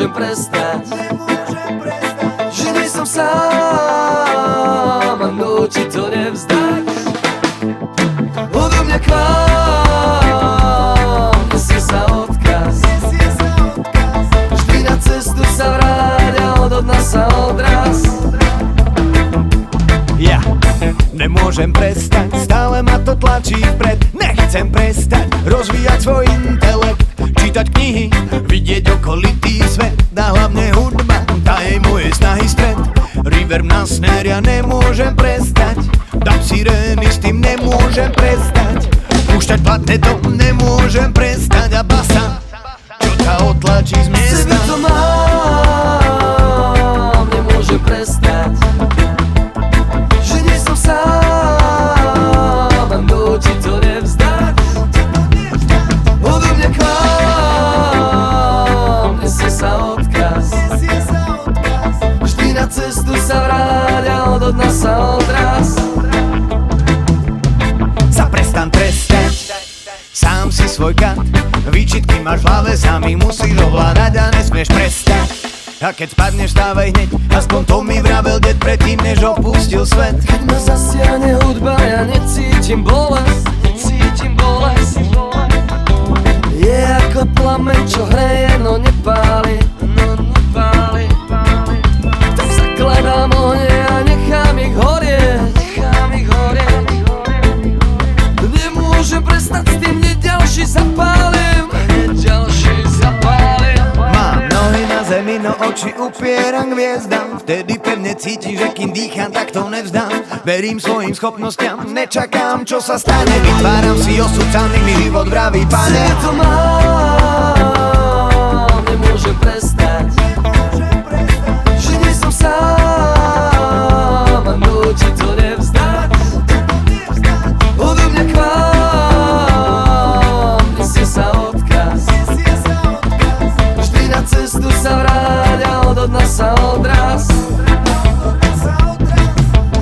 nemôžem prestať, že nie som sám a noči to nevzdať. Odo mňa k vám nesie sa odkaz, vždy na cestu sa vráť a od dna sa odraz. Ja nemôžem prestať, stále ma to tlačí vpred. Nechcem prestať rozvíjať svoj intelekt, čítať knihy, vidieť okolitý svet, a hlavne hudba, tá je moje snahy stred. Reverb na snare, ja nemôžem prestať, dám sirény, s tým nemôžem prestať, púšťať platné to nemôžem prestať, a basa, čo ťa otlačí z miesta. Sebe to mám, nemôžem prestať, že nie som sám a noči to nevzdať. Odo mňa k vám nesie sa odkaz, vždy na cestu sa vráť a od dna sa odraz. Sa prestan trestať, sám si svoj kat, výčitky máš v hlave, sám ich musíš ovládať a nesmieš prestať. A keď spadneš, stávaj hneď, aspoň to mi vravel deť predtým, než opustil svet. Keď ma zasiahne hudba, ja necítim bolesť, je ako plameň, čo hreje, no nepáli. Tak zakladám ohne a nechám ich horieť. Nemôžem prestať s tým, hneď ďalší zapálim. Mám nohy na zemi, no oči upieram k hviezdam, vtedy pevne cítim, že kým dýcham, tak to nevzdám. Verím svojim schopnostiam, nečakám, čo sa stane, vytváram si osud, sám mi život vraví, pane. Sebe to mám, nemôžem prestať, že nie som sám a noči to nevzdať. Odo mňa k vám nesie sa odkaz, vždy na cestu sa vráť a od dna sa odraz.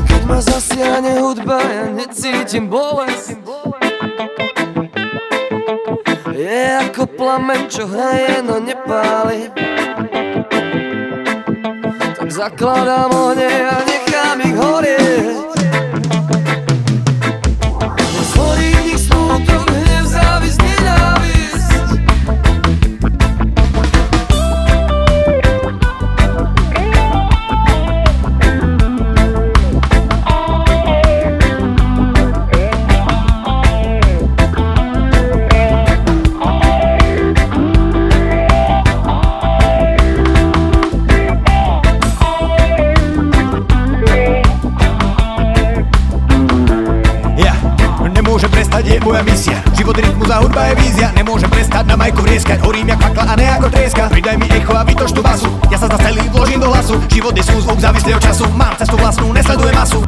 Keď ma zasiahne hudba, ja necítim bolesť, je ako plameň, čo hreje, no nepáli. Tak zakladám ohne a nechám ich horieť. Zhorí v nich smútok, hnev, závisť, nenávisť. Nemôžem prestať, je moja misia, život, rytmus a hudba je vízia. Nemôžem prestať na majku vrieskať, horím jak fakla a ne ako trieska. Pridaj mi echo a vytoč tú basu, ja sa za celý vložím do hlasu. Život je súzvuk, závislý od času, mám cestu vlastnú, nesledujem masu.